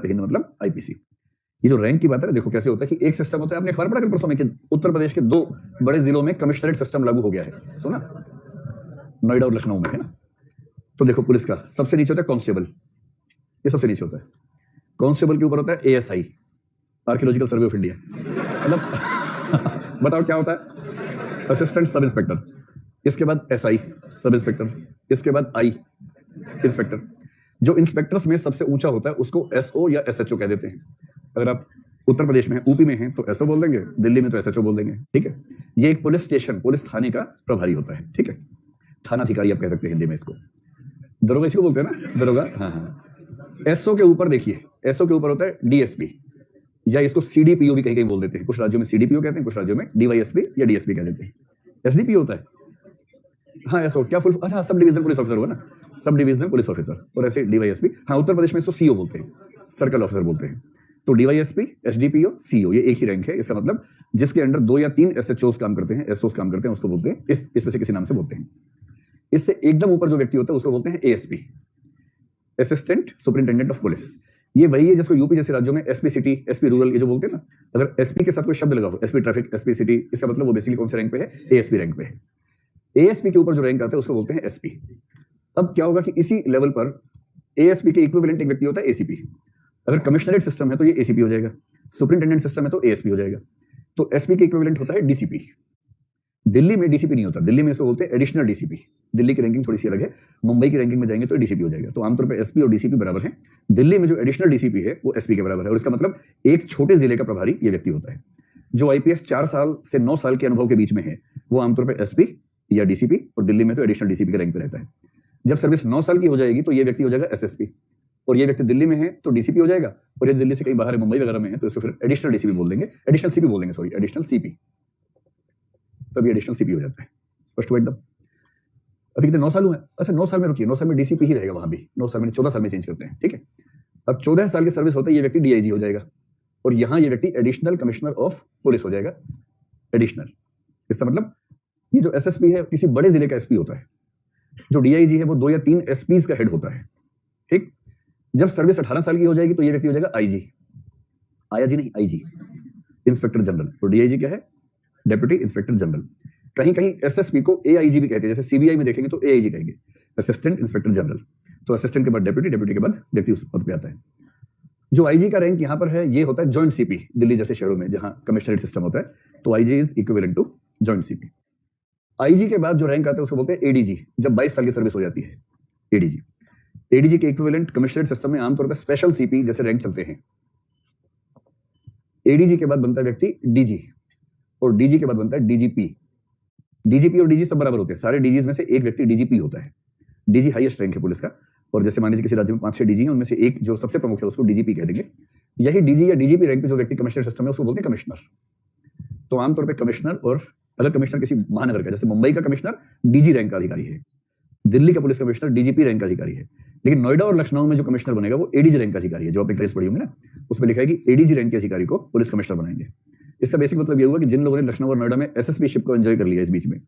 हिंद मतलब आईपीसी। ये जो रैंक की बात है देखो कैसे होता है कि एक सिस्टम होता है, आपने अखबार पढ़ा कल परसों में कि उत्तर प्रदेश के 2 बड़े जिलों में कमिश्नरेट सिस्टम लागू हो गया है, सुना, नोएडा और लखनऊ में, है ना। तो देखो पुलिस का सबसे नीचे होता है कांस्टेबल, ये सबसे नीचे होता है। कांस्टेबल के ऊपर होता है ASI, archaeological survey of India, मतलब बताओ क्या होता है, असिस्टेंट सब इंस्पेक्टर। इसके बाद एसआई सब इंस्पेक्टर, इसके बाद आई इंस्पेक्टर। जो इंस्पेक्टर्स में सबसे ऊंचा होता है उसको एसओ या एसएचओ कह देते हैं। अगर आप उत्तर प्रदेश में यूपी में हैं तो एसओ बोल देंगे, दिल्ली में तो एसएचओ बोल देंगे, ठीक है। ये एक पुलिस स्टेशन, पुलिस थाने का प्रभारी होता है, ठीक है, थानाधिकारी आप कह सकते हैं हिंदी में इसको, दरोगा इसको बोलते हैं ना, दरोगा। हाँ। एसओ के ऊपर देखिए, एसओ के ऊपर होता है डीएसपी, या इसको सीडीपीओ भी कहीं कहीं बोल देते हैं, कुछ राज्यों में सीडीपीओ कहते हैं, कुछ राज्यों में डीवाईएसपी या डीएसपी कह देते हैं। एसडीपीओ होता है, हाँ एसओ क्या फुल, अच्छा सब डिवीजन पुलिस ऑफिसर हुआ ना, सब डिवीजन पुलिस ऑफिसर, और ऐसे डीवाईएसपी। हाँ उत्तर प्रदेश में इसको सीओ बोलते हैं, सर्कल ऑफिसर बोलते हैं। तो डीवाईएसपी, एसडीपीओ, सीओ, ये एक ही रैंक है। इसका मतलब जिसके अंडर 2 या 3 एसएचओस काम करते हैं, एसओस काम करते हैं, उसको बोलते हैं, इसमें से किसी नाम से बोलते हैं। इससे एकदम ऊपर जो व्यक्ति होता है उसको बोलते हैं ASP, assistant superintendent of police. ये वही है जिसको यूपी जैसे राज्यों में एसपी सिटी, एसपी रूरल ये जो बोलते हैं ना, अगर एसपी के साथ कोई शब्द लगा हो, एसपी ट्रैफिक, एसपी सिटी, इसका मतलब वो बेसिकली कौन से रैंक पे है, एएसपी रैंक पे है। एएसपी के ऊपर जो रैंक आता है उसको बोलते हैं एसपी। अब क्या होगा कि इसी लेवल पर एएसपी के इक्विवेलेंट एक व्यक्ति होता है एसीपी। अगर कमिश्नरेट सिस्टम है तो ये एसीपी हो जाएगा, सुपरिंटेंडेंट सिस्टम है तो एएसपी हो जाएगा। तो एसपी के इक्विवेलेंट होता है डीसीपी। दिल्ली में डीसीपी नहीं होता, दिल्ली में इसको बोलते हैं एडिशनल डीसीपी। दिल्ली की रैंकिंग थोड़ी सी अलग है, मुंबई की रैंकिंग में जाएंगे तो डीसीपी हो जाएगा। तो आमतौर पर एसपी और डीसीपी बराबर है। दिल्ली में जो एडिशनल डीसीपी है वो एसपी के बराबर है, और इसका मतलब एक छोटे जिले का प्रभारी ये व्यक्ति होता है। जो आईपीएस 4 साल से 9 साल के अनुभव के बीच में है वो आमतौर पर एसपी या डीसीपी, और दिल्ली में तो एडिशनल डीसीपी के रैंक पे रहता है। जब सर्विस 9 साल की हो जाएगी तो ये व्यक्ति हो जाएगा एसएसपी, और ये व्यक्ति दिल्ली में है तो डीसीपी हो जाएगा, और ये दिल्ली से कहीं बाहर है, मुंबई वगैरह में है तो इसको फिर एडिशनल डीसीपी बोल देंगे, एडिशनल सीपी बोल देंगे, सॉरी एडिशनल सीपी, तब ये एडिशनल सीपी हो जाता है। स्पष्ट हुआ एकदम। अभी कितने 9 साल हुए, अच्छा 9 साल में रुकिए, 9 साल में डीसीपी ही रहेगा वहां भी, 9 साल में 14 साल में चेंज करते हैं, ठीक है। अब 14 साल की सर्विस होता है ये व्यक्ति डीआईजी हो जाएगा, और यहाँ ये व्यक्ति एडिशनल कमिश्नर ऑफ पुलिस हो जाएगा, एडिशनल। इसका मतलब ये जो एसएसपी है किसी बड़े जिले का एसपी होता है, जो डीआईजी है वो 2 या 3 एसपीज का हेड होता है, ठीक। जब सर्विस 18 साल की हो जाएगी तो ये व्यक्ति हो जाएगा आईजी, आईजी नहीं आईजी, इंस्पेक्टर जनरल। तो डीआईजी क्या है, डेप्यूटी इंस्पेक्टर जनरल। कहीं कहीं एसएसपी को एआईजी भी कहते हैं, जैसे सीबीआई में देखेंगे तो एआईजी कहेंगे, असिस्टेंट इंस्पेक्टर जनरल। तो असिस्टेंट के बाद डेप्यूटी, डेप्यूटी के बाद व्यक्ति उस पद पे आता है। जो आईजी का रैंक यहाँ पर है ये होता है जॉइंट सीपी, दिल्ली जैसे शहरों में जहां कमिश्नरेट सिस्टम होता है तो IG is equivalent to joint CP. IG के बाद जो रैंक आता है उसको बोलते हैं एडीजी, जब 22 साल की सर्विस हो जाती है, एडीजी। एडीजी के इक्विवेलेंट कमिश्नरेट सिस्टम में आमतौर पर स्पेशल सीपी जैसे रैंक चलते हैं। एडीजी के बाद बनता है व्यक्ति डीजी, और डीजी के बाद बनता है डीजीपी। डीजीपी और डीजी सब बराबर होते हैं, सारे डीजीज में से एक व्यक्ति डीजीपी होता है। डीजी हाईएस्ट रैंक है पुलिस का, और जैसे मान लीजिए किसी राज्य में 5-6 डीजी हैं, उनमें से एक जो सबसे प्रमुख है उसको डीजीपी कह देंगे। यही डीजी या डीजीपी रैंक पे जो व्यक्ति कमिश्नरेट सिस्टम है उसको बोलते हैं कमिश्नर। तो आमतौर पर कमिश्नर, और अगर कमिश्नर किसी महानगर का, जैसे मुंबई का कमिश्नर डीजी रैंक का अधिकारी है, दिल्ली का पुलिस कमिश्नर डीजीपी रैंक का अधिकारी है, लेकिन नोएडा और लखनऊ में जो कमिश्नर बनेगा वो एडीजी रैंक का अधिकारी है। जो आपने केस पढ़ी होंगे ना उसमें लिखा है कि एडीजी रैंक के अधिकारी को पुलिस कमिश्नर बनाएंगे। इसका बेसिक मतलब ये हुआ कि जिन लोगों ने लखनऊ और नोएडा में एसएसपी शिप को एंजॉय कर लिया इस बीच में,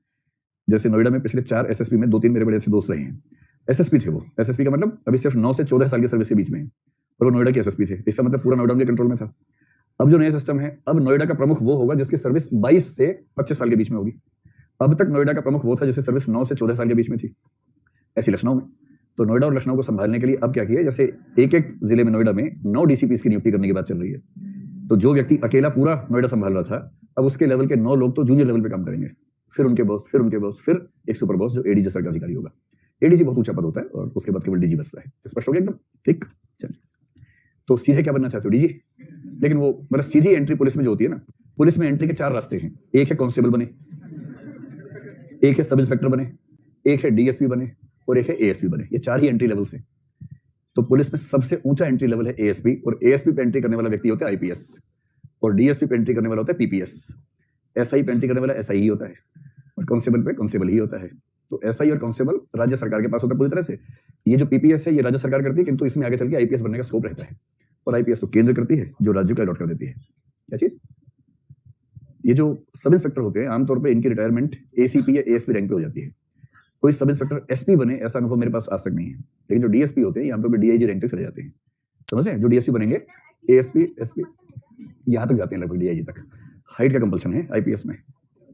जैसे नोएडा में पिछले 4 एसएसपी में 2-3 मेरे बड़े अच्छे दोस्त रहे हैं, एसएसपी थे वो। एसएसपी का मतलब अभी सिर्फ 9 से 14 साल की सर्विस के बीच में है, और वो नोएडा के एसएसपी थे। इसका मतलब पूरा नोएडा उनके कंट्रोल में था। अब जो नया सिस्टम है, अब नोएडा का प्रमुख वो होगा जिसकी सर्विस 22 से 25 साल के बीच में होगी। अब तक नोएडा का प्रमुख वो था जिसकी सर्विस 9 से 14 साल के बीच में थी, ऐसी लखनऊ में। तो नोएडा और लखनऊ को संभालने के लिए अब क्या किया, जैसे एक जिले में नोएडा में 9 डीसीपीस की नियुक्ति करने की बात चल रही है। तो जो व्यक्ति अकेला पूरा नोएडा संभाल रहा था, अब उसके लेवल के 9 लोग तो जूनियर लेवल पे काम करेंगे, फिर उनके बॉस, फिर उनके बॉस, फिर एक सुपर बॉस जो एडीजी स्तर का अधिकारी होगा। एडीजी बहुत ऊंचा पद होता है, और उसके बाद केवल डीजी बचता है। स्पष्ट हो गया एकदम, ठीक। चलिए, तो सीधे क्या बनना चाहते हो, डीजी। लेकिन वो मतलब सीधी एंट्री पुलिस में जो होती है ना, पुलिस में एंट्री के 4 रास्ते हैं। एक है कांस्टेबल बने, एक है सब इंस्पेक्टर बने, एक है डीएसपी बने, और एक है एएसपी बने। ये 4 ही एंट्री लेवल से। तो पुलिस में सबसे ऊंचा एंट्री लेवल है एएसपी, और एएसपी पे एंट्री करने वाला व्यक्ति होता है आईपीएस, और डीएसपी पे एंट्री करने वाला होता है पीपीएस, एसआई पे एंट्री करने वाला एसआई ही होता है, और कांस्टेबल पे कांस्टेबल ही होता है। तो एसआई और कांस्टेबल राज्य सरकार के पास होता है पूरी तरह से। ये जो पीपीएस है ये राज्य सरकार करती है, किंतु इसमें आगे चल के आईपीएस बनने का स्कोप रहता है, और आईपीएस तो केंद्र करती है जो राज्य को अलॉट कर देती है। क्या चीज, ये जो सब इंस्पेक्टर होते हैं आमतौर पर इनकी रिटायरमेंट एसीपी या एएसपी रैंक पे हो जाती है। कोई सब इंस्पेक्टर एसपी बने ऐसा अनुभव मेरे पास आज तक नहीं है, लेकिन जो डीएसपी होते हैं आमतौर पर डीआईजी रैंक तक चले जाते हैं। समझ रहे हैं? जो डीएसपी बनेंगे, एएसपी, एसपी, यहां तक जाते हैं लगभग डीआईजी तक। हाइट का कंपल्सन है आईपीएस में।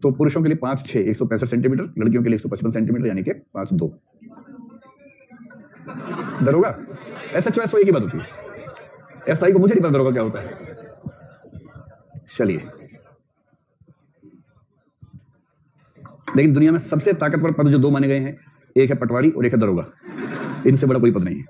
तो पुरुषों के लिए 5'6", 165 सेंटीमीटर, लड़कियों के लिए 155 सेंटीमीटर, यानी कि 5'2". दरोगा एसएचओ एसओई की बात होती है। एसआई को मुझे नहीं पता दरोगा क्या होता है। चलिए, लेकिन दुनिया में सबसे ताकतवर पद जो 2 माने गए हैं, एक है पटवारी और एक है दरोगा। इनसे बड़ा कोई पद नहीं है।